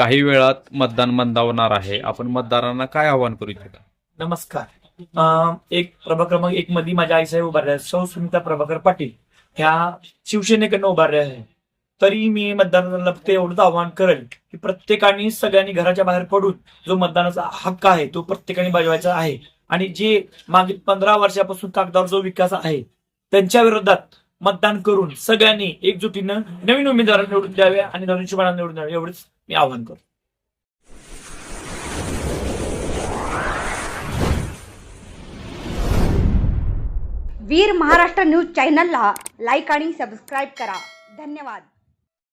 काही वेळात मतदान मंदावणार आहे. आपण मतदारांना काय आवाहन करू इच्छिता? नमस्कार. एक प्रभाग क्रमांक 1 मध्ये माझ्या आईसाहेब उभारल्या सौ सुनीता प्रभाकर पाटील ह्या शिवसेनेकडनं उभारल्या आहे. तरी मी मतदारांना फक्त एवढंच आवाहन करेल की प्रत्येकाने सगळ्यांनी घराच्या बाहेर पडून जो मतदानाचा हक्क आहे तो प्रत्येकाने बजावायचा आहे. आणि जे मागील 15 वर्षापासून कागदावर जो विकास आहे त्यांच्या विरोधात मतदान करून सगळ्यांनी एकजुटीनं नवीन उमेदवार निवडून द्यावे आणि धनुष्यबाणाला निवडून द्यावे एवढंच मी आवाहन करतो. वीर महाराष्ट्र न्यूज चॅनलला लाईक आणि सबस्क्राईब करा. धन्यवाद.